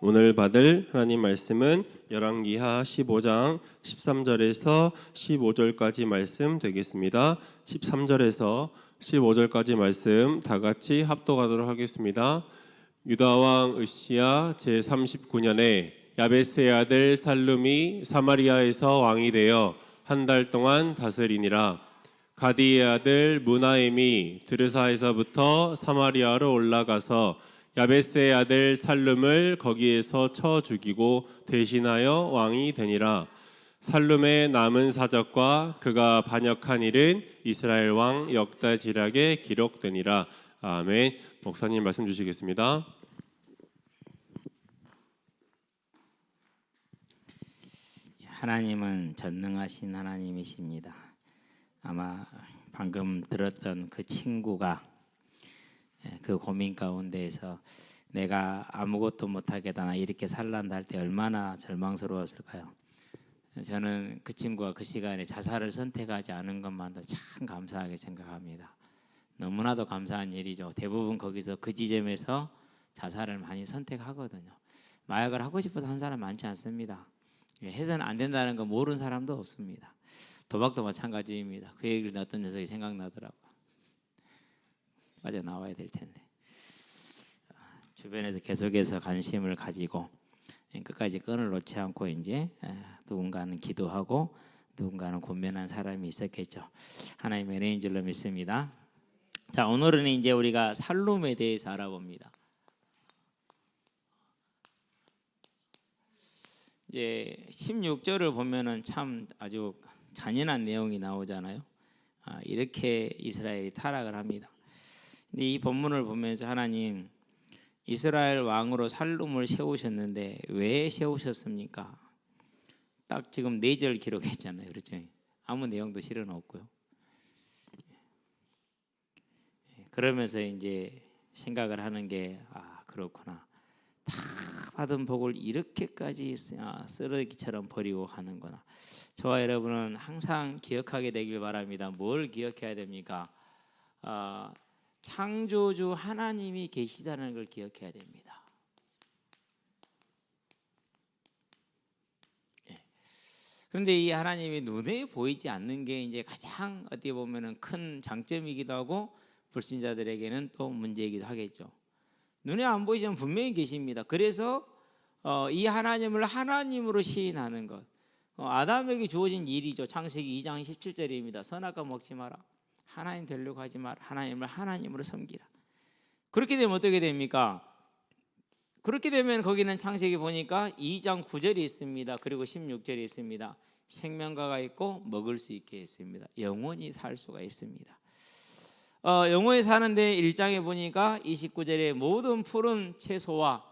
오늘 받을 하나님 말씀은 열왕기하 15장 13절에서 15절까지 말씀 되겠습니다. 13절에서 15절까지 말씀 다 같이 합독하도록 하겠습니다. 유다왕 으시야 제39년에 야베스의 아들 살룸이 사마리아에서 왕이 되어 한 달 동안 다스리니라. 가디의 아들 무나임이 드르사에서부터 사마리아로 올라가서 야베스의 아들 살룸을 거기에서 쳐 죽이고 대신하여 왕이 되니라. 살룸의 남은 사적과 그가 반역한 일은 이스라엘 왕 역다지락에 기록되니라. 아멘. 목사님 말씀 주시겠습니다. 하나님은 전능하신 하나님이십니다. 아마 방금 들었던 그 친구가 그 고민 가운데에서 내가 아무것도 못하겠다, 이렇게 살란다 할 때 얼마나 절망스러웠을까요? 저는 그 친구가 그 시간에 자살을 선택하지 않은 것만도 참 감사하게 생각합니다. 너무나도 감사한 일이죠. 대부분 거기서 그 지점에서 자살을 많이 선택하거든요. 마약을 하고 싶어서 한 사람 많지 않습니다. 해서는 안 된다는 거 모르는 사람도 없습니다. 도박도 마찬가지입니다. 그 얘기를 어떤 녀석이 생각나더라고요. 빠져나와야 될 텐데. 주변에서 계속해서 관심을 가지고 끝까지 끈을 놓지 않고 이제 누군가는 기도하고 누군가는 권면한 사람이 있었겠죠. 하나님의 은혜인 줄로 믿습니다. 자, 오늘은 이제 우리가 살룸에 대해서 알아봅니다. 이제 16절을 보면은 참 아주 잔인한 내용이 나오잖아요. 이렇게 이스라엘이 타락을 합니다. 근데 이 본문을 보면서 하나님 이스라엘 왕으로 살룸을 세우셨는데 왜 세우셨습니까? 딱 지금 4절 기록했잖아요. 그렇죠? 아무 내용도 실은 없고요. 그러면서 이제 생각을 하는 게 그렇구나. 다 받은 복을 이렇게까지 쓰레기처럼 버리고 가는구나. 저와 여러분은 항상 기억하게 되길 바랍니다. 뭘 기억해야 됩니까? 창조주 하나님이 계시다는 걸 기억해야 됩니다. 그런데 이 하나님이 눈에 보이지 않는 게 이제 가장 어떻게 보면은 큰 장점이기도 하고 불신자들에게는 또 문제이기도 하겠죠. 눈에 안 보이지만 분명히 계십니다. 그래서 이 하나님을 하나님으로 시인하는 것, 아담에게 주어진 일이죠. 창세기 2장 17절입니다. 선악과 먹지 마라. 하나님 되려고 하지 마라. 하나님을 하나님으로 섬기라. 그렇게 되면 어떻게 됩니까? 그렇게 되면 거기는 창세기 보니까 2장 9절이 있습니다. 그리고 16절이 있습니다. 생명과가 있고 먹을 수 있게 있습니다. 영원히 살 수가 있습니다. 영원히 사는데 1장에 보니까 29절에 모든 푸른 채소와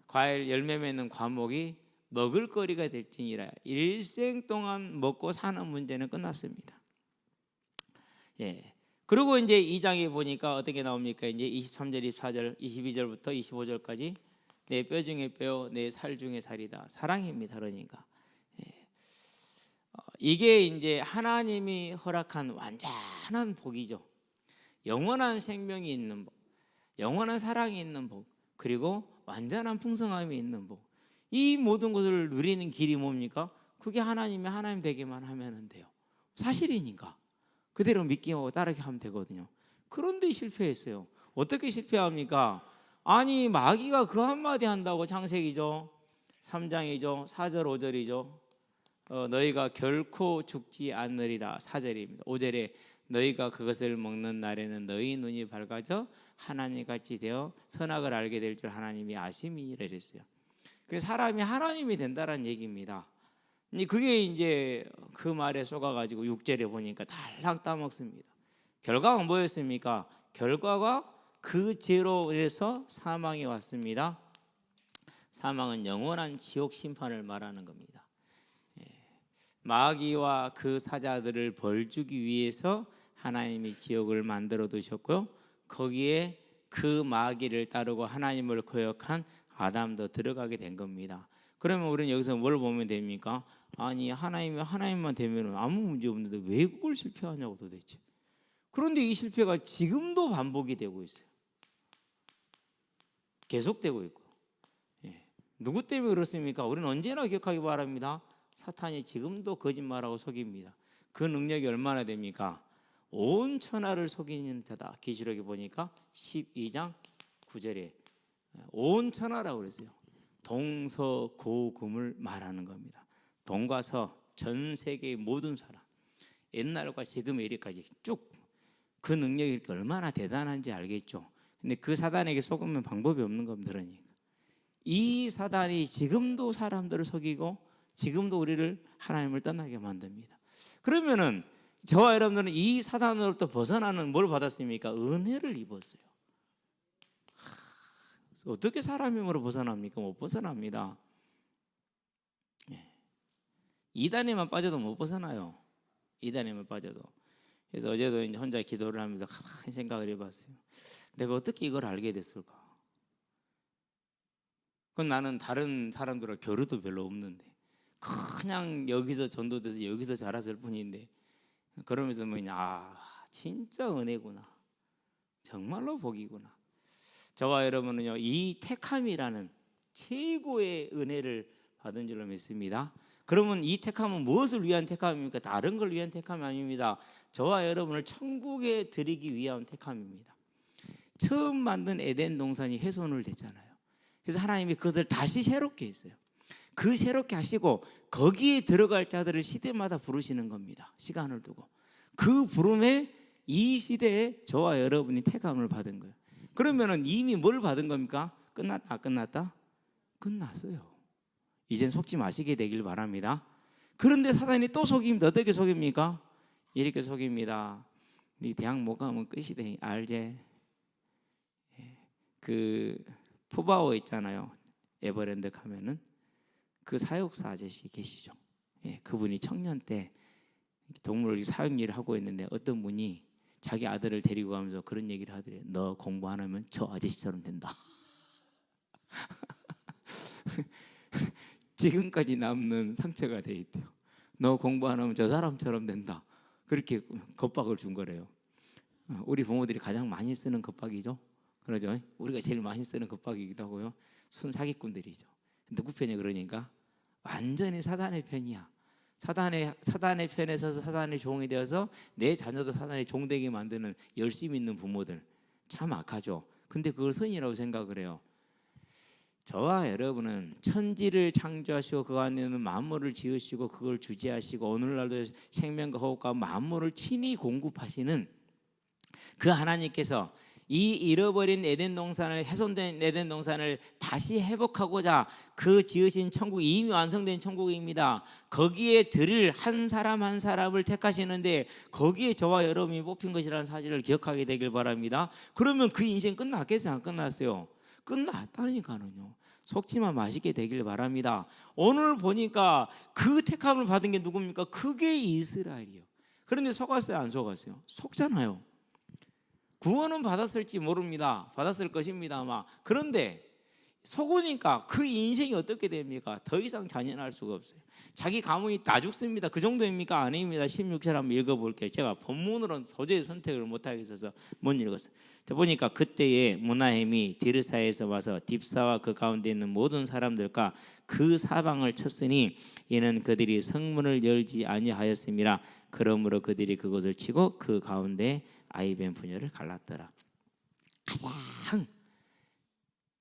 과일 열매 맺는 과목이 먹을거리가 될지니라. 일생 동안 먹고 사는 문제는 끝났습니다. 그리고 이제 2장에 보니까 어떻게 나옵니까? 이제 23절, 24절, 22절부터 25절까지 내 뼈 중에 뼈, 내 살 중에 살이다. 사랑입니다. 그러니까 이게 이제 하나님이 허락한 완전한 복이죠. 영원한 생명이 있는 복, 영원한 사랑이 있는 복, 그리고 완전한 풍성함이 있는 복. 이 모든 것을 누리는 길이 뭡니까? 그게 하나님이 하나님 되기만 하면 돼요. 사실이니까 그대로 믿기하고 따르게 하면 되거든요. 그런데 실패했어요. 어떻게 실패합니까? 아니 마귀가 그 한마디 한다고. 창세기죠 3장이죠 4절 5절이죠 너희가 결코 죽지 않으리라. 4절입니다 5절에 너희가 그것을 먹는 날에는 너희 눈이 밝아져 하나님같이 되어 선악을 알게 될 줄 하나님이 아심이라 그랬어요. 그래서 사람이 하나님이 된다는 얘기입니다. 그게 이제 그 말에 속아가지고 6절에 보니까 달랑 따먹습니다. 결과가 뭐였습니까? 결과가 그 죄로 인해서 사망이 왔습니다. 사망은 영원한 지옥 심판을 말하는 겁니다. 마귀와 그 사자들을 벌주기 위해서 하나님이 지옥을 만들어 두셨고요. 거기에 그 마귀를 따르고 하나님을 거역한 아담도 들어가게 된 겁니다. 그러면 우리는 여기서 뭘 보면 됩니까? 아니 하나님이 하나님만 되면 아무 문제 없는데 왜 그걸 실패하냐고 도대체. 그런데 이 실패가 지금도 반복이 되고 있어요. 계속되고 있고. 누구 때문에 그렇습니까? 우리는 언제나 기억하기 바랍니다. 사탄이 지금도 거짓말하고 속입니다. 그 능력이 얼마나 됩니까? 온 천하를 속이는 자다. 계시록에 보니까 12장 9절에 온 천하라고 그랬어요. 동서고금을 말하는 겁니다. 동과 서, 전 세계의 모든 사람, 옛날과 지금의 이래까지 쭉 그 능력이 얼마나 대단한지 알겠죠. 근데 그 사단에게 속으면 방법이 없는 겁니다. 그러니까 이 사단이 지금도 사람들을 속이고 지금도 우리를 하나님을 떠나게 만듭니다. 그러면은 저와 여러분들은 이 사단으로부터 벗어나는 뭘 받았습니까? 은혜를 입었어요. 어떻게 사람 힘으로 벗어납니까? 못 벗어납니다. 이단에만 빠져도 못 벗어나요. 이단에만 빠져도. 그래서 어제도 이제 혼자 기도를 하면서 가만히 생각을 해봤어요. 내가 어떻게 이걸 알게 됐을까? 그건 나는 다른 사람들과 교류도 별로 없는데 그냥 여기서 전도돼서 여기서 자랐을 뿐인데 그러면서 뭐냐, 진짜 은혜구나, 정말로 복이구나. 저와 여러분은요, 이 택함이라는 최고의 은혜를 받은 줄로 믿습니다. 그러면 이 택함은 무엇을 위한 택함입니까? 다른 걸 위한 택함이 아닙니다. 저와 여러분을 천국에 드리기 위한 택함입니다. 처음 만든 에덴 동산이 훼손을 됐잖아요. 그래서 하나님이 그것을 다시 새롭게 했어요. 그 새롭게 하시고 거기에 들어갈 자들을 시대마다 부르시는 겁니다. 시간을 두고 그 부름에 이 시대에 저와 여러분이 택함을 받은 거예요. 그러면은 이미 뭘 받은 겁니까? 끝났다, 끝났다? 끝났어요. 이젠 속지 마시게 되길 바랍니다. 그런데 사단이 또 속입니다. 어떻게 속입니까? 이렇게 속입니다. 네 대학 못 가면 끝이 돼. 알제? 그 푸바오 있잖아요. 에버랜드 가면은 그 사육사 아저씨 계시죠. 그분이 청년 때 동물 사육 일을 하고 있는데 어떤 분이 자기 아들을 데리고 가면서 그런 얘기를 하더래요. 너 공부 안 하면 저 아저씨처럼 된다. 지금까지 남는 상처가 돼 있대요. 너 공부 안 하면 저 사람처럼 된다. 그렇게 겁박을 준 거래요. 우리 부모들이 가장 많이 쓰는 겁박이죠. 그러죠. 우리가 제일 많이 쓰는 겁박이기도 하고요. 순 사기꾼들이죠. 누구 편이야? 그러니까 완전히 사단의 편이야. 사단의 편에 서서 사단의 종이 되어서 내 자녀도 사단의 종되게 만드는 열심히 있는 부모들, 참 악하죠. 근데 그걸 선이라고 생각을 해요. 저와 여러분은 천지를 창조하시고 그 안에는 만물을 지으시고 그걸 주재하시고 오늘날도 생명과 호흡과 만물을 친히 공급하시는 그 하나님께서 이 잃어버린 에덴 동산을, 훼손된 에덴 동산을 다시 회복하고자 그 지으신 천국이 이미 완성된 천국입니다. 거기에 드릴 한 사람 한 사람을 택하시는데 거기에 저와 여러분이 뽑힌 것이라는 사실을 기억하게 되길 바랍니다. 그러면 그 인생 끝났겠어요? 안 끝났어요? 끝났다니까는요. 속지만 마시게 되길 바랍니다. 오늘 보니까 그 택함을 받은 게 누굽니까? 그게 이스라엘이요. 그런데 속았어요? 안 속았어요? 속잖아요. 구원은 받았을지 모릅니다. 받았을 것입니다 아마. 그런데 속으니까 그 인생이 어떻게 됩니까? 더 이상 잔인할 수가 없어요. 자기 가문이 다 죽습니다. 그 정도입니까? 아닙니다. 16절 한번 읽어볼게요. 제가 본문으로는 도저히 선택을 못하겠어서 못 읽었어요. 보니까 그때에 무나햄이 디르사에서 와서 딥사와 그 가운데 있는 모든 사람들과 그 사방을 쳤으니 이는 그들이 성문을 열지 아니하였음이라. 그러므로 그들이 그것을 치고 그 가운데 아이벤 부녀를 갈랐더라.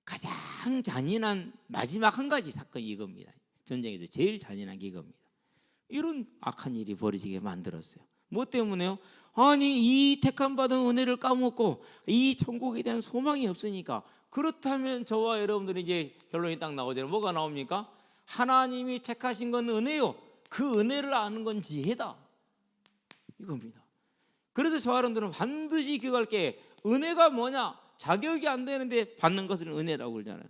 가장 잔인한 마지막 한 가지 사건이 이겁니다. 전쟁에서 제일 잔인한 게 이겁니다. 이런 악한 일이 벌어지게 만들었어요. 뭐 때문에요? 아니 이 택함 받은 은혜를 까먹고 이 천국에 대한 소망이 없으니까. 그렇다면 저와 여러분들이 이제 결론이 딱 나오잖아요. 뭐가 나옵니까? 하나님이 택하신 건 은혜요, 그 은혜를 아는 건 지혜다, 이겁니다. 그래서 저와 여러분들은 반드시 기억할 게, 은혜가 뭐냐? 자격이 안 되는데 받는 것을 은혜라고 그러잖아요.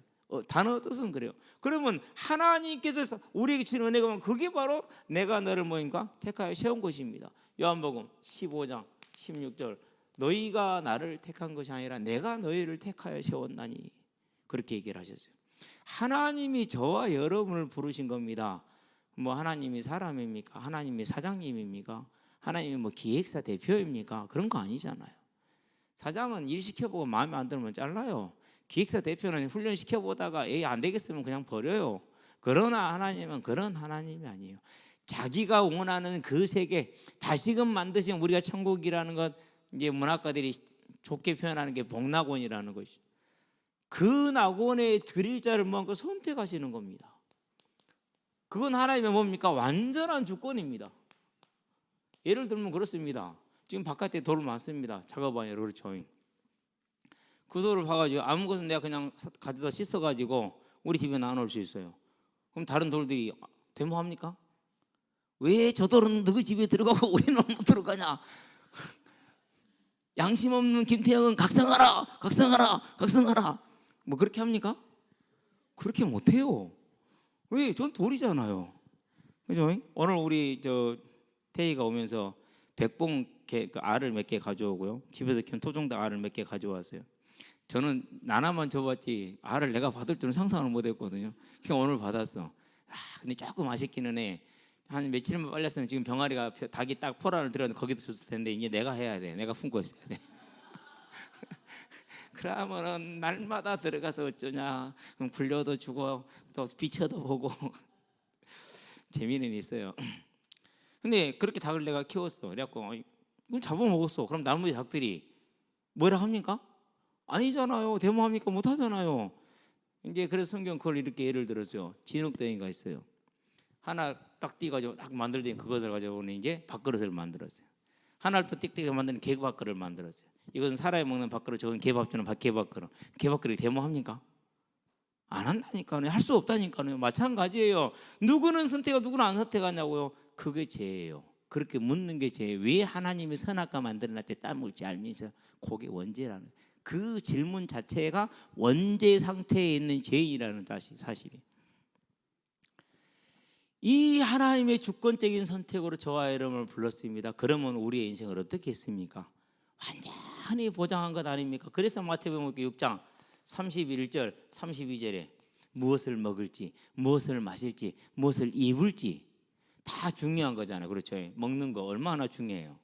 단어 뜻은 그래요. 그러면 하나님께서 우리에게 주신 은혜가 뭐냐? 그게 바로 내가 너를 뭐인가? 택하여 세운 것입니다. 요한복음 15장 16절, 너희가 나를 택한 것이 아니라 내가 너희를 택하여 세웠나니, 그렇게 얘기를 하셨어요. 하나님이 저와 여러분을 부르신 겁니다. 뭐 하나님이 사람입니까? 하나님이 사장님입니까? 하나님이 뭐 기획사 대표입니까? 그런 거 아니잖아요. 사장은 일 시켜보고 마음에 안 들면 잘라요. 기획사 대표는 훈련 시켜보다가 안 되겠으면 그냥 버려요. 그러나 하나님은 그런 하나님이 아니에요. 자기가 원하는 그 세계 다시금 만드신 우리가 천국이라는 것, 이제 문학가들이 좋게 표현하는 게 복낙원이라는 것이, 그 낙원에 드릴 자를 모아서 선택하시는 겁니다. 그건 하나님의 뭡니까? 완전한 주권입니다. 예를 들면 그렇습니다. 지금 바깥에 돌 많습니다. 작업하냐 그렇죠. 그 돌을 봐가지고 아무 것은 내가 그냥 가져다 씻어가지고 우리 집에 나눠올 수 있어요. 그럼 다른 돌들이 데모합니까? 왜 저 돌은 너희 집에 들어가고 우리는 못 들어가냐? 양심 없는 김태형은 각성하라, 각성하라, 각성하라. 뭐 그렇게 합니까? 그렇게 못해요. 왜? 전 돌이잖아요. 그죠? 오늘 우리 태희가 오면서 백봉 그 알을 몇 개 가져오고요. 집에서 키운 토종닭 알을 몇 개 가져왔어요. 저는 나나만 줘봤지 알을 내가 받을 줄은 상상을 못했거든요. 그러니까 오늘 받았어. 근데 조금 아쉽기는 해. 한 며칠만 빨렸으면 지금 병아리가 닭이 딱 포란을 들었는데 거기도 줬을 텐데 이제 내가 해야 돼. 내가 품고 있어야 돼. 그러면은 날마다 들어가서 어쩌냐. 그럼 굴려도 주고 또 비춰도 보고 재미는 있어요. 근데 그렇게 닭을 내가 키웠어. 그래갖고 이걸 잡아먹었어. 그럼 나머지 닭들이 뭐라 합니까? 아니잖아요. 데모합니까? 못하잖아요. 이제 그래서 성경 그걸 이렇게 예를 들었죠. 진흙덩이가 있어요. 하나 딱 띄가지고 딱 만들더니 그것을 가지고는 이제 밥그릇을 만들었어요. 하나를 또 띡띡 만드는 개밥그릇을 만들었어요. 이것은 사람이 먹는 밥그릇, 저건 개밥 주는 개밥그릇. 개밥그릇이 데모합니까? 안 한다니까요. 할 수 없다니까요. 마찬가지예요. 누구는 선택하고 누구는 안 선택하냐고요. 그게 죄예요. 그렇게 묻는 게 죄예요. 왜 하나님이 선악과 만들어낼 때 따먹을지 알면서 그게 원죄라는, 그 질문 자체가 원죄 상태에 있는 죄인이라는 사실이에요. 이 하나님의 주권적인 선택으로 저와 여러분을 불렀습니다. 그러면 우리의 인생을 어떻게 했습니까? 완전히 보장한 것 아닙니까? 그래서 마태복음 6장 31절 32절에 무엇을 먹을지, 무엇을 마실지, 무엇을 입을지 다 중요한 거잖아요. 그렇죠? 먹는 거 얼마나 중요해요.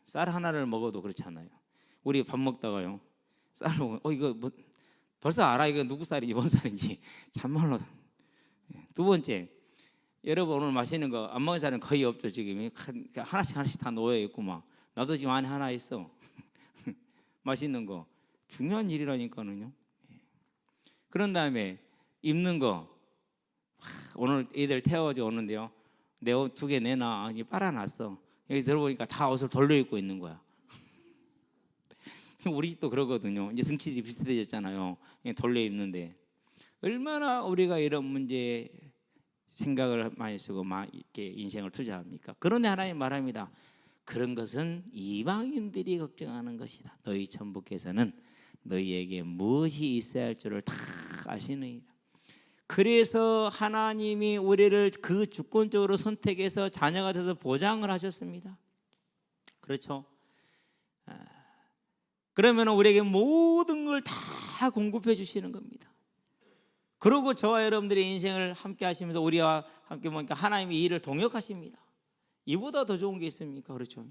쌀 하나를 먹어도 그렇잖아요. 우리 밥 먹다가요, 쌀을 먹으면 이거 뭐 벌써 알아. 이거 누구 쌀인지 뭔 쌀인지. 참말로. 두 번째, 여러분 오늘 마시는 거 안 먹은 사람은 거의 없죠. 지금 하나씩 다 놓여 있고 막. 나도 지금 안에 하나 있어. 맛있는 거 중요한 일이라니까는요. 그런 다음에 입는 거, 오늘 애들 태워져 오는데요. 내 옷 2개 내놔. 아니 빨아놨어. 여기 들어보니까 다 옷을 돌려 입고 있는 거야. 우리 집도 그러거든요. 이제 등치들이 비슷해졌잖아요. 돌려 입는데 얼마나 우리가 이런 문제에 생각을 많이 쓰고 막 이렇게 인생을 투자합니까? 그런데 하나님 말합니다. 그런 것은 이방인들이 걱정하는 것이다. 너희 천부께서는 너희에게 무엇이 있어야 할 줄을 다 아시느니라. 그래서 하나님이 우리를 그 주권적으로 선택해서 자녀가 돼서 보장을 하셨습니다. 그렇죠? 그러면 우리에게 모든 걸 다 공급해 주시는 겁니다. 그리고 저와 여러분들의 인생을 함께 하시면서 우리와 함께 보니까 하나님이 이 일을 동역하십니다. 이보다 더 좋은 게 있습니까? 그렇죠?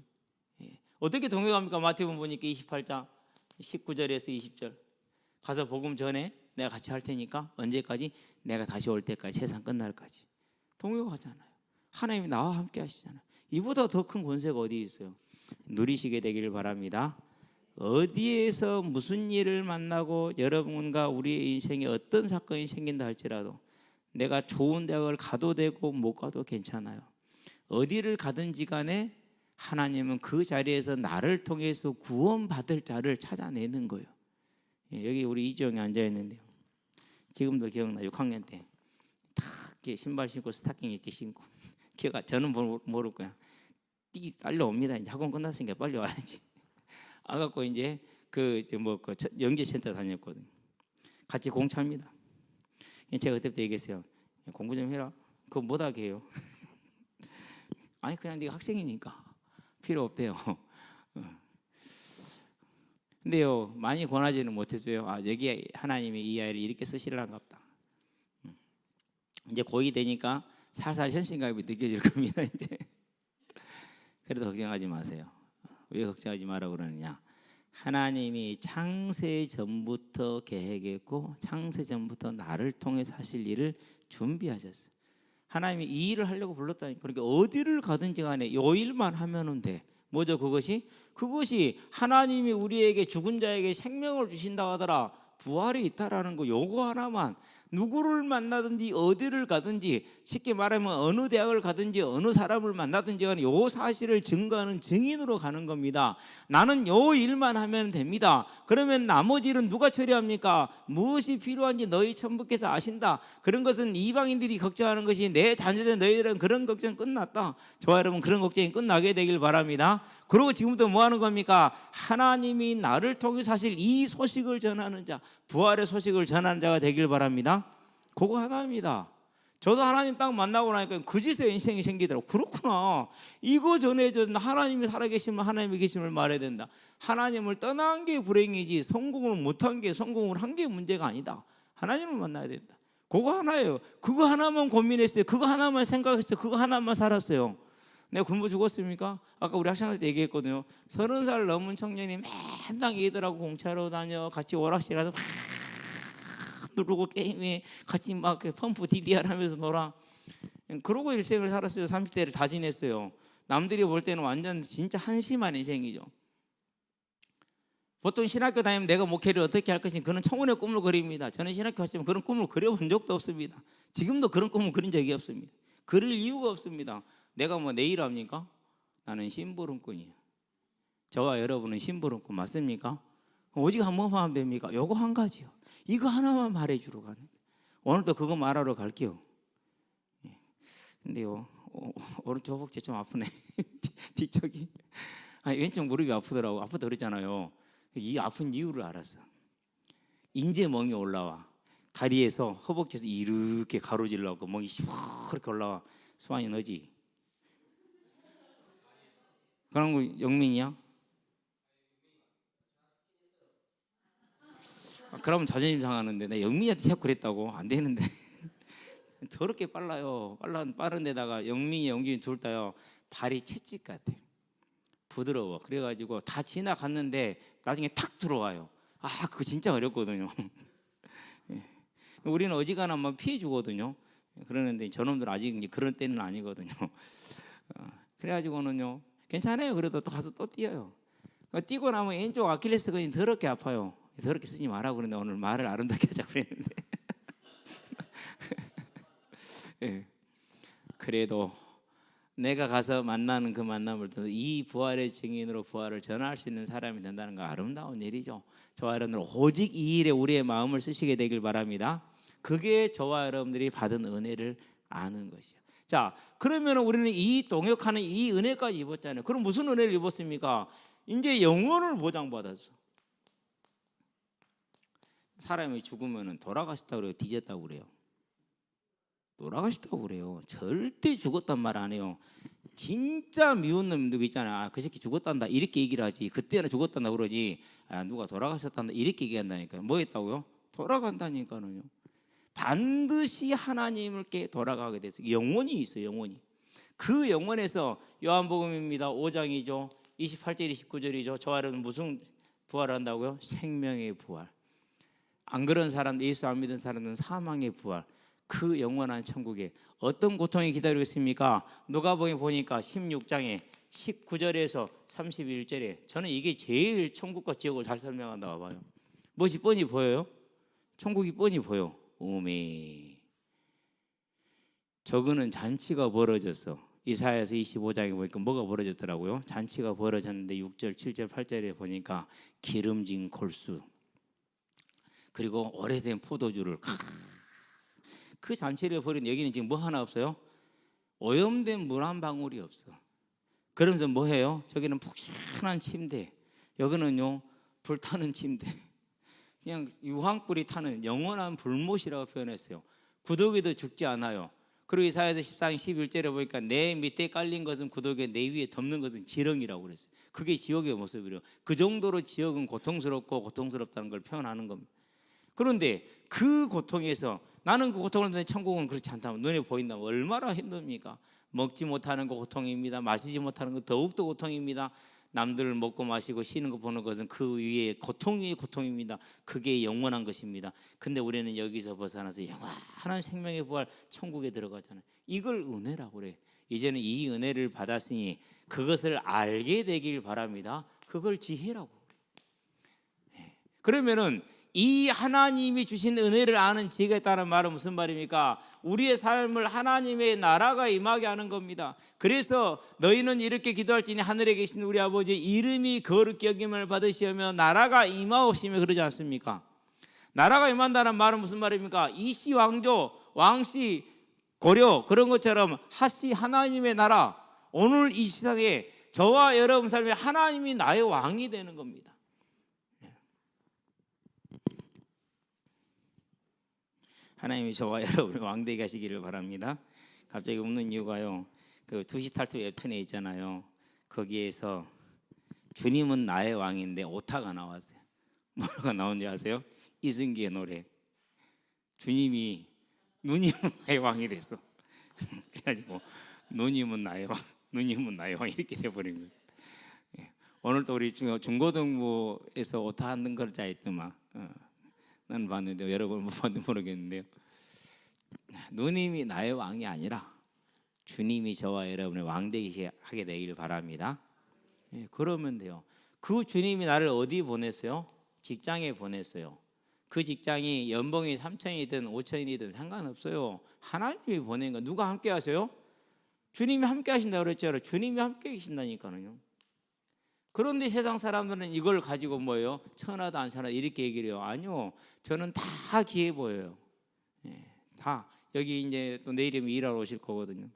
어떻게 동역합니까? 마태복음 보니까 28장 19절에서 20절 가서 복음 전에 내가 같이 할 테니까 언제까지? 내가 다시 올 때까지, 세상 끝날까지. 동역하잖아요. 하나님이 나와 함께 하시잖아요. 이보다 더 큰 권세가 어디 있어요? 누리시게 되기를 바랍니다. 어디에서 무슨 일을 만나고 여러분과 우리의 인생에 어떤 사건이 생긴다 할지라도 내가 좋은 대학을 가도 되고 못 가도 괜찮아요. 어디를 가든지 간에 하나님은 그 자리에서 나를 통해서 구원받을 자를 찾아내는 거예요. 여기 우리 이지영이 앉아있는데요. 지금도 기억나. 6학년 때 탁 이렇게 신발 신고 스타킹 이렇게 신고 저는 모를 거야. 띠 딸려옵니다. 이제 학원 끝났으니까 빨리 와야지. 와갖고 이제 그 연기센터 다녔거든요. 같이 공차입니다. 제가 그때부터 얘기했어요. 공부 좀 해라. 그거 못하게 해요. 아니 그냥 네가 학생이니까 필요 없대요. 근데요 많이 권하지는 못했어요. 여기 하나님이 이 아이를 이렇게 쓰시려는가 보다. 이제 고2 되니까 살살 현실감이 느껴질 겁니다. 이제 그래도 걱정하지 마세요. 왜 걱정하지 마라 그러느냐? 하나님이 창세 전부터 계획했고 창세 전부터 나를 통해 하실 일을 준비하셨어요. 하나님이 이 일을 하려고 불렀다니까. 그러니까 어디를 가든지 간에 요 일만 하면은 돼. 뭐죠 그것이? 그것이 하나님이 우리에게 죽은 자에게 생명을 주신다 하더라. 부활이 있다라는 거 요거 하나만, 누구를 만나든지 어디를 가든지, 쉽게 말하면 어느 대학을 가든지 어느 사람을 만나든지 간에 요 사실을 증거하는 증인으로 가는 겁니다. 나는 요 일만 하면 됩니다. 그러면 나머지 일은 누가 처리합니까? 무엇이 필요한지 너희 천부께서 아신다. 그런 것은 이방인들이 걱정하는 것이 내 자녀된 너희들은 그런 걱정 끝났다. 저와 여러분 그런 걱정이 끝나게 되길 바랍니다. 그리고 지금부터 뭐 하는 겁니까? 하나님이 나를 통해 사실 이 소식을 전하는 자, 부활의 소식을 전하는 자가 되길 바랍니다. 그거 하나입니다. 저도 하나님 딱 만나고 나니까 그짓의 인생이 생기더라고. 그렇구나. 이거 전해줘. 하나님이 살아계시면 하나님의 계심을 말해야 된다. 하나님을 떠난 게 불행이지 성공을 못한 게, 성공을 한 게 문제가 아니다. 하나님을 만나야 된다. 그거 하나예요. 그거 하나만 고민했어요. 그거 하나만 생각했어요. 그거 하나만 살았어요. 내가 굶어 죽었습니까? 아까 우리 학생한테 때 얘기했거든요. 30살 넘은 청년이 맨날 얘들하고 공차로 다녀, 같이 오락실 가서 막 누르고 게임에 같이 막 펌프 DDR 하면서 놀아. 그러고 일생을 살았어요. 30대를 다 지냈어요. 남들이 볼 때는 완전 진짜 한심한 인생이죠. 보통 신학교 다니면 내가 목회를 어떻게 할 것인지 그런 청운의 꿈을 그립니다. 저는 신학교 갔지만 그런 꿈을 그려본 적도 없습니다. 지금도 그런 꿈을 그린 적이 없습니다. 그릴 이유가 없습니다. 내가 뭐 내일 합니까? 나는 심부름꾼이에요. 저와 여러분은 심부름꾼 맞습니까? 오직 한 번만 하면 됩니까? 요거 한 가지요. 이거 하나만 말해주러 가는. 오늘도 그거 말하러 갈게요. 근데요, 오른쪽 허벅지 좀 아프네. 뒤쪽이. 아니, 왼쪽 무릎이 아프더라고. 아프다 그랬잖아요. 이 아픈 이유를 알았어. 인제멍이 올라와. 다리에서 허벅지에서 이렇게 가로질러고 멍이 시원하게 올라와. 수환이 너지? 그런 거 영민이야? 그러면 자존심 상하는데 나 영민이한테 자꾸 그랬다고. 안 되는데. 더럽게 빨라요. 빠른 데다가 영민이 영준이 둘 다요 발이 채찍 같아. 부드러워. 그래가지고 다 지나갔는데 나중에 탁 들어와요. 아 그거 진짜 어렵거든요. 우리는 어지간하면 막 피해 주거든요. 그러는데 저놈들 아직 그런 때는 아니거든요. 그래가지고는요 괜찮아요. 그래도 또 가서 또 뛰어요. 뛰고 나면 왼쪽 아킬레스건이 더럽게 아파요. 더럽게 쓰지 마라고 그랬는데 오늘 말을 아름답게 하자 그랬는데 예. 그래도 내가 가서 만나는 그 만남을 통해 이 부활의 증인으로 부활을 전할 수 있는 사람이 된다는 거 아름다운 일이죠. 저와 여러분들 오직 이 일에 우리의 마음을 쓰시게 되길 바랍니다. 그게 저와 여러분들이 받은 은혜를 아는 것이요. 자, 그러면 우리는 이 동역하는 이 은혜까지 입었잖아요. 그럼 무슨 은혜를 입었습니까? 이제 영혼을 보장받았어. 사람이 죽으면 돌아가셨다고 그래요? 뒤졌다고 그래요? 돌아가셨다고 그래요. 절대 죽었단 말 안 해요. 진짜 미운 놈 누구 있잖아. 아, 그 새끼 죽었단다 이렇게 얘기를 하지. 그때는 죽었단다 그러지. 아, 누가 돌아가셨단다 이렇게 얘기한다니까요. 뭐 했다고요? 돌아간다니까요. 반드시 하나님께 돌아가게 돼서 영혼이 있어요. 영혼이. 그 영혼에서 요한복음입니다. 5장이죠. 28절 29절이죠. 저와 여러분 무슨 부활을 한다고요? 생명의 부활. 안 그런 사람, 예수 안 믿은 사람은 사망의 부활. 그 영원한 천국에 어떤 고통이 기다리고 있습니까? 누가복음 보니까 16장에 19절에서 31절에 저는 이게 제일 천국과 지옥을 잘 설명한다고 봐요. 무엇이 뻔히 보여요? 천국이 뻔히 보여. 오메. 저거는 잔치가 벌어졌어. 이사야서 25장에 보니까 뭐가 벌어졌더라고요. 잔치가 벌어졌는데 6절, 7절, 8절에 보니까 기름진 골수 그리고 오래된 포도주를 그 잔치를 벌인 여기는 지금 뭐 하나 없어요? 오염된 물 한 방울이 없어. 그러면서 뭐 해요? 저기는 푹신한 침대, 여기는요 불타는 침대. 그냥 유황불이 타는 영원한 불못이라고 표현했어요. 구더기도 죽지 않아요. 그리고 이사야서 14장 11절에 보니까 내 밑에 깔린 것은 구더기, 내 위에 덮는 것은 지렁이라고 그랬어요. 그게 지옥의 모습이래요. 그 정도로 지옥은 고통스럽고 고통스럽다는 걸 표현하는 겁니다. 그런데 그 고통에서 나는 그 고통을 듣는데 천국은 그렇지 않다면 눈에 보인다면 얼마나 힘듭니까? 먹지 못하는 거 고통입니다. 마시지 못하는 거 더욱더 고통입니다. 남들 먹고 마시고 쉬는 거 보는 것은 그 위에 고통이 고통입니다. 그게 영원한 것입니다. 근데 우리는 여기서 벗어나서 영원한 생명의 부활 천국에 들어가잖아요. 이걸 은혜라고 그래. 이제는 이 은혜를 받았으니 그것을 알게 되길 바랍니다. 그걸 지혜라고. 그러면은 이 하나님이 주신 은혜를 아는 지혜가 있다는 말은 무슨 말입니까? 우리의 삶을 하나님의 나라가 임하게 하는 겁니다. 그래서 너희는 이렇게 기도할지니 하늘에 계신 우리 아버지 이름이 거룩히 여김을 받으시며 나라가 임하옵시며 그러지 않습니까? 나라가 임한다는 말은 무슨 말입니까? 이씨 왕조, 왕씨 고려 그런 것처럼 하씨 하나님의 나라, 오늘 이 세상에 저와 여러분 삶에 하나님이 나의 왕이 되는 겁니다. 하나님이 저와 여러분의 왕되게 하시기를 바랍니다. 갑자기 웃는 이유가요, 그 두시탈투 웹툰에 있잖아요. 거기에서 주님은 나의 왕인데 오타가 나왔어요. 뭐가 나온지 아세요? 이승기의 노래. 주님이 누님은 나의 왕이 됐어. 그래가지고 누님은 나의 왕, 누님은 나의 왕 이렇게 돼버린 거예요. 오늘도 우리 중고등부에서 오타 하는 걸자 있더만. 나는 봤는데 여러분 못 봤는지 모르겠는데요. 누님이 나의 왕이 아니라 주님이 저와 여러분의 왕되게 하게 되기를 바랍니다. 그러면 돼요. 그 주님이 나를 어디 보냈어요? 직장에 보냈어요. 그 직장이 연봉이 3천이든 5천이든 상관없어요. 하나님이 보낸 거. 누가 함께 하세요? 주님이 함께 하신다고 그랬죠. 주님이 함께 계신다니까요. 그런데 세상 사람들은 이걸 가지고 뭐예요? 천하도 안 천하도 이렇게 얘기를 해요. 아니요, 저는 다 귀해 보여요. 다 여기 이제 또 내일이면 일하러 오실 거거든요.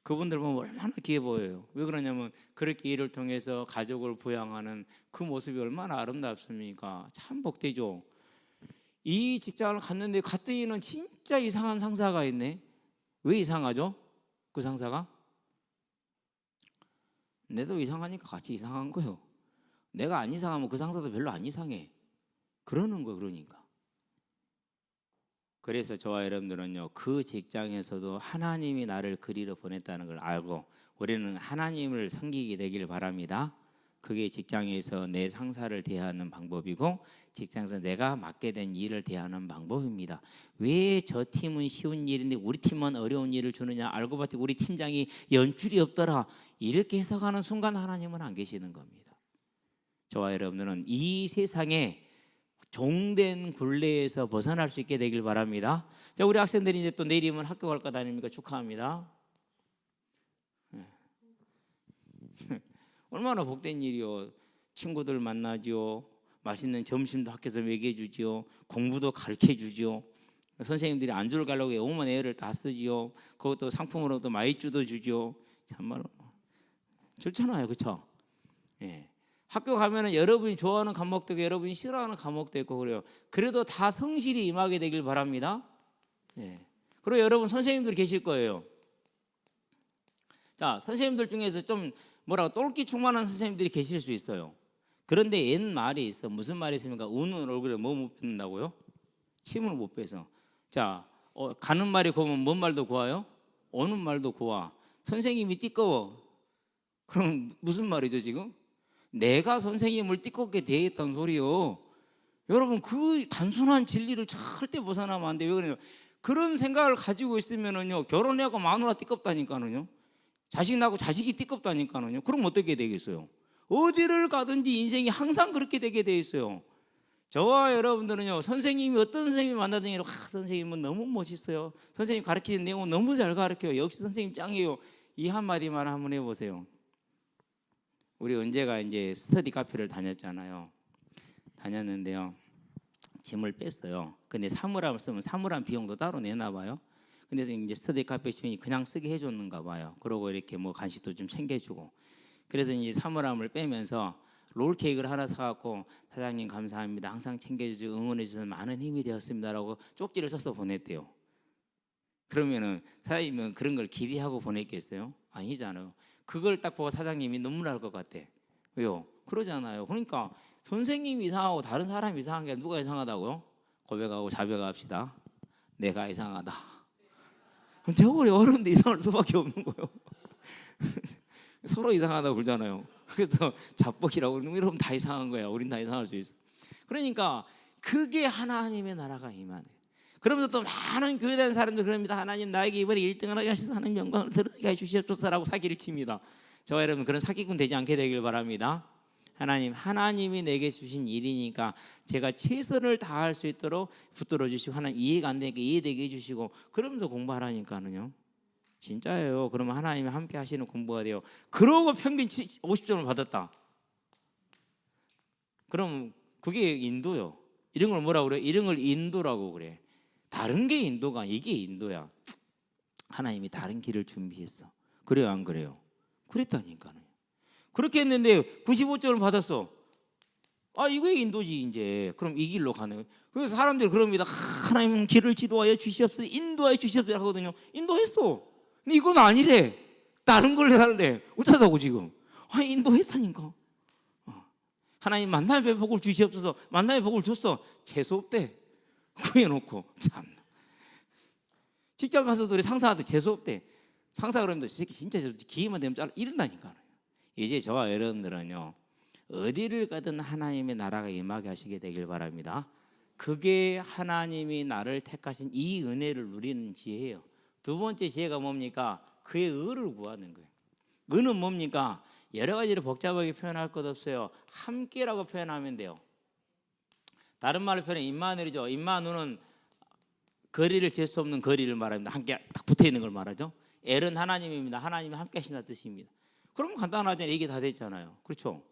그분들 보면 얼마나 귀해 보여요. 왜 그러냐면 그렇게 일을 통해서 가족을 부양하는 그 모습이 얼마나 아름답습니까? 참 복되죠. 이 직장을 갔더니는 진짜 이상한 상사가 있네. 왜 이상하죠? 그 상사가? 내도 이상하니까 같이 이상한 거예요. 내가 안 이상하면 그 상사도 별로 안 이상해. 그러는 거예요. 그러니까. 그래서 저와 여러분들은요, 그 직장에서도 하나님이 나를 그리로 보냈다는 걸 알고 우리는 하나님을 섬기게 되길 바랍니다. 그게 직장에서 내 상사를 대하는 방법이고 직장에서 내가 맡게 된 일을 대하는 방법입니다. 왜 저 팀은 쉬운 일인데 우리 팀은 어려운 일을 주느냐, 알고 봤더니 우리 팀장이 연줄이 없더라, 이렇게 해석하는 순간 하나님은 안 계시는 겁니다. 저와 여러분들은 이 세상에 종된 굴레에서 벗어날 수 있게 되길 바랍니다. 자, 우리 학생들이 이제 또 내일이면 학교 갈 거 다닙니까? 축하합니다. 얼마나 복된 일이요. 친구들 만나죠. 맛있는 점심도 학교에서 먹여 주지요. 공부도 가르쳐 주지요. 선생님들이 안주를 가려고 오만 애를 다 쓰지요. 그것도 상품으로도 마이쮸도 주죠. 참말로 좋잖아요, 그렇죠? 예. 학교 가면은 여러분이 좋아하는 과목도 있고 여러분이 싫어하는 과목도 있고 그래요. 그래도 다 성실히 임하게 되길 바랍니다. 예. 그리고 여러분 선생님들 계실 거예요. 자, 선생님들 중에서 좀 뭐라고 똘끼 충만한 선생님들이 계실 수 있어요. 그런데 옛 말이 있어. 무슨 말이 있습니까? 우는 얼굴에 뭐 못 뱉는다고요? 침을 못 빼서. 자, 가는 말이 고우면 뭔 말도 고와요? 오는 말도 고와. 선생님이 띠꺼워. 그럼 무슨 말이죠 지금? 내가 선생님을 띠껍게 대했다는 소리요. 여러분 그 단순한 진리를 절대 벗어나면 안 돼요. 왜 그래요? 그런 생각을 가지고 있으면은요, 결혼하고 마누라 띠껍다니까는요, 자식 낳고 자식이 띠껍다니까는요. 그럼 어떻게 되겠어요? 어디를 가든지 인생이 항상 그렇게 되게 돼 있어요. 저와 여러분들은요, 선생님이 어떤 선생님이 만나더니 선생님은 너무 멋있어요. 선생님 가르치는 내용은 너무 잘 가르쳐요. 역시 선생님 짱이에요. 이 한마디만 한번 해보세요. 우리 은재가 이제 스터디 카페를 다녔잖아요. 다녔는데요, 짐을 뺐어요. 근데 사물함을 쓰면 사물함 비용도 따로 내나 봐요. 근데 이제 스터디 카페 주인이 그냥 쓰게 해줬는가 봐요. 그러고 이렇게 뭐 간식도 좀 챙겨주고. 그래서 이제 사물함을 빼면서 롤 케이크를 하나 사갖고 사장님 감사합니다. 항상 챙겨주시고 응원해 주셔서 많은 힘이 되었습니다라고 쪽지를 써서 보냈대요. 그러면은 사장님은 그런 걸 기대하고 보냈겠어요? 아니잖아요. 그걸 딱 보고 사장님이 눈물 날 것 같대. 왜요? 그러잖아요. 그러니까 선생님이 이상하고 다른 사람이 이상한 게 누가 이상하다고요? 고백하고 자백합시다. 내가 이상하다. 저 우리 어른도 이상할 수밖에 없는 거예요. 서로 이상하다고 그러잖아요. 그래서 자뻑이라고 그러면 이러면 다 이상한 거야. 우린 다 이상할 수 있어. 그러니까 그게 하나님의 나라가 임하네. 그러면서 또 많은 교회다니는 사람들 그럽니다. 하나님 나에게 이번에 1등을 하게 하셔서 하나님 영광을 드러내게 해주시옵소서라고 사기를 칩니다. 저와 여러분 그런 사기꾼 되지 않게 되길 바랍니다. 하나님이 내게 주신 일이니까 제가 최선을 다할 수 있도록 붙들어 주시고, 하나님 이해가 안 되니까 이해되게 해주시고, 그러면서 공부하라니까는요. 진짜예요. 그러면 하나님이 함께 하시는 공부가 돼요. 그러고 평균 50점을 받았다. 그럼 그게 인도요. 이런 걸 뭐라고 그래? 이런 걸 인도라고 그래. 다른 게 인도가, 이게 인도야. 하나님이 다른 길을 준비했어. 그래요, 안 그래요? 그랬다니까요. 그렇게 했는데 95점을 받았어. 아, 이게 인도지 이제. 그럼 이 길로 가는 거예요. 그래서 사람들이 그럽니다. 하나님 길을 지도하여 주시옵소서, 인도하여 주시옵소서 하거든요. 인도했어. 근데 이건 아니래. 다른 걸 해달래. 어쩌다고 지금? 아, 인도했다니까. 하나님 만남의 복을 주시옵소서. 만남의 복을 줬어. 재수 없대. 구해놓고 참. 직장 가서도 우리 상사한테 재수 없대. 상사 그러면 저 새끼 진짜 기회만 되면 잘라 이런다니까. 이제 저와 여러분들은요, 어디를 가든 하나님의 나라가 임하게 하시게 되길 바랍니다. 그게 하나님이 나를 택하신 이 은혜를 누리는 지혜예요. 두 번째 지혜가 뭡니까? 그의 의를 구하는 거예요. 의는 뭡니까? 여러 가지로 복잡하게 표현할 것 없어요. 함께라고 표현하면 돼요. 다른 말로 표현해 임마누엘이죠. 임마누는 거리를 잴 수 없는 거리를 말합니다. 함께 딱 붙어 있는 걸 말하죠. 엘은 하나님입니다. 하나님이 함께 하신다는 뜻입니다. 그럼 간단하잖아요. 이게 다 됐잖아요. 그렇죠?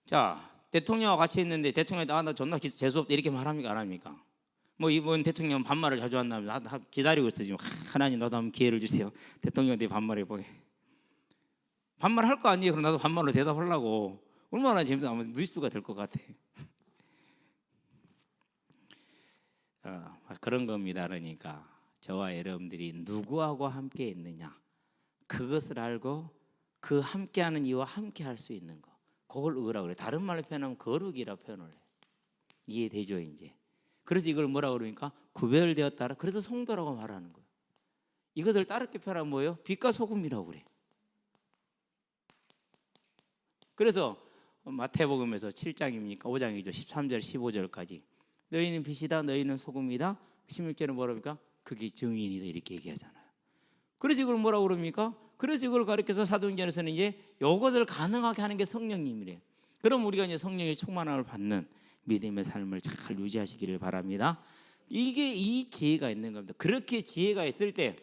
자, 대통령과 같이 있는데 대통령이 나 존나 재수없다 이렇게 말합니까? 안 합니까? 뭐 이번 대통령 반말을 자주 한다면 기다리고 있어 지금. 하나님 나도 한번 기회를 주세요. 대통령한테 반말해보게. 반말할 거 아니에요. 그럼 나도 반말로 대답하려고. 얼마나 재밌어. 아마 누이수가 될 것 같아. 그런 겁니다. 그러니까 저와 여러분들이 누구하고 함께 있느냐, 그것을 알고 그 함께하는 이와 함께할 수 있는 거, 그걸 의라고 그래. 다른 말로 표현하면 거룩이라 표현을 해. 이해되죠 이제? 그래서 이걸 뭐라고 그러니까 구별되었다라. 그래서 성도라고 말하는 거예요. 이것을 다르게 표현하면 뭐예요? 빛과 소금이라고 그래. 그래서 마태복음에서 7장입니까? 5장이죠. 13절 15절까지 너희는 빛이다, 너희는 소금이다. 16절은 뭐랍니까? 그게 증인이다 이렇게 얘기하잖아요. 그래서 이걸 뭐라고 그럽니까? 그래서 이걸 가르쳐서 사도행전에서는 이제 이것을 가능하게 하는 게 성령님이래요. 그럼 우리가 이제 성령의 충만함을 받는 믿음의 삶을 잘 유지하시기를 바랍니다. 이게 이 지혜가 있는 겁니다. 그렇게 지혜가 있을 때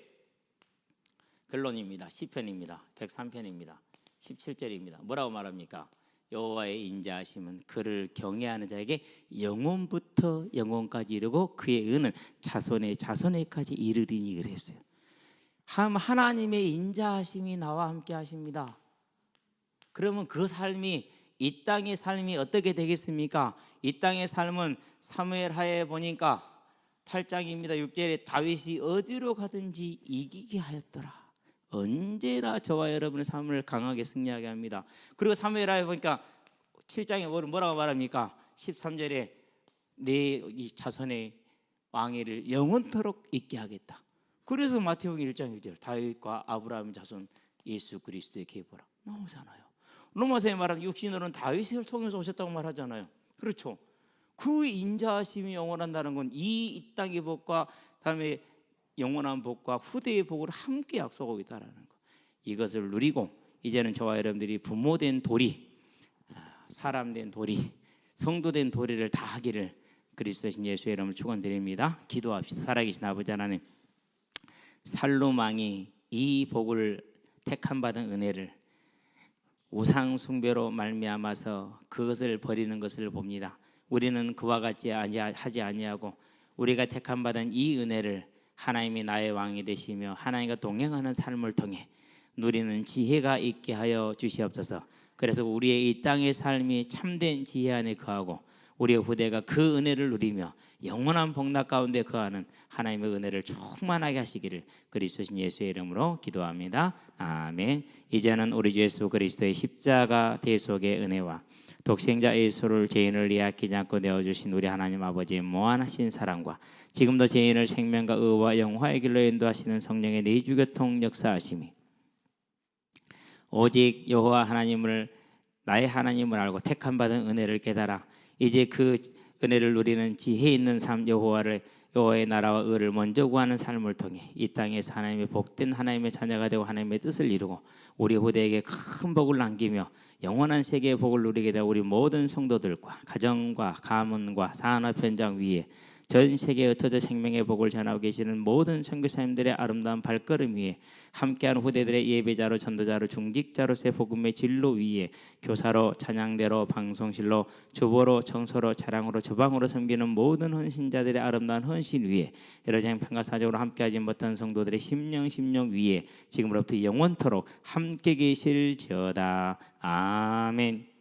결론입니다. 시편입니다. 103편입니다. 17절입니다. 뭐라고 말합니까? 여호와의 인자하심은 그를 경외하는 자에게 영원부터 영원까지 이르고 그의 의는 자손의 자손에까지 이르리니 그랬어요. 하나님의 인자하심이 나와 함께 하십니다. 그러면 그 삶이, 이 땅의 삶이 어떻게 되겠습니까? 이 땅의 삶은 사무엘하에 보니까 8장입니다. 6절에 다윗이 어디로 가든지 이기게 하였더라. 언제나 저와 여러분의 삶을 강하게 승리하게 합니다. 그리고 사무엘하에 보니까 7장에 뭐라고 말합니까? 13절에 내 이 자손의 왕위를 영원토록 있게 하겠다. 그래서 마태복음 1장 1절 다윗과 아브라함 자손 예수 그리스도의 계보라 나오잖아요. 로마서에 말하면 육신으로는 다윗을 통해서 오셨다고 말하잖아요. 그렇죠? 그 인자하심이 영원한다는 건 이 땅의 복과 다음에 영원한 복과 후대의 복을 함께 약속하고 있다는 거. 이것을 누리고 이제는 저와 여러분들이 부모된 도리, 사람된 도리, 성도된 도리를 다 하기를 그리스도신 예수의 이름으로 축원드립니다. 기도합시다. 살아계신 아버지 하나님, 살로망이 이 복을 택함 받은 은혜를 우상 숭배로 말미암아서 그것을 버리는 것을 봅니다. 우리는 그와 같이 하지 아니하고 우리가 택함 받은 이 은혜를 하나님이 나의 왕이 되시며 하나님과 동행하는 삶을 통해 누리는 지혜가 있게 하여 주시옵소서. 그래서 우리의 이 땅의 삶이 참된 지혜 안에 거하고 우리의 후대가 그 은혜를 누리며 영원한 복락 가운데 거하는 하나님의 은혜를 충만하게 하시기를 그리스도신 예수의 이름으로 기도합니다. 아멘. 이제는 우리 주 예수 그리스도의 십자가 대속의 은혜와 독생자 예수를 죄인을 위하여 아끼지 않고 내어주신 우리 하나님 아버지의 무한하신 사랑과 지금도 죄인을 생명과 의와 영화의 길로 인도하시는 성령의 내주교통 역사하심이 오직 여호와 하나님을 나의 하나님을 알고 택함 받은 은혜를 깨달아 이제 그 은혜를 누리는 지혜 있는 삶 여호와의 나라와 의를 먼저 구하는 삶을 통해 이 땅에서 하나님의 복된 하나님의 자녀가 되고 하나님의 뜻을 이루고 우리 후대에게 큰 복을 남기며 영원한 세계의 복을 누리게 될 우리 모든 성도들과 가정과 가문과 산업 현장 위에 전 세계에 흩어져 생명의 복을 전하고 계시는 모든 선교사님들의 아름다운 발걸음 위에 함께하는 후대들의 예배자로 전도자로 중직자로서의 복음의 진로 위에 교사로 찬양대로 방송실로 주보로 청소로 자랑으로 주방으로 섬기는 모든 헌신자들의 아름다운 헌신 위에 여러장 평가사적으로 함께하지 못한 성도들의 심령 위에 지금으로부터 영원토록 함께 계실지어다. 아멘.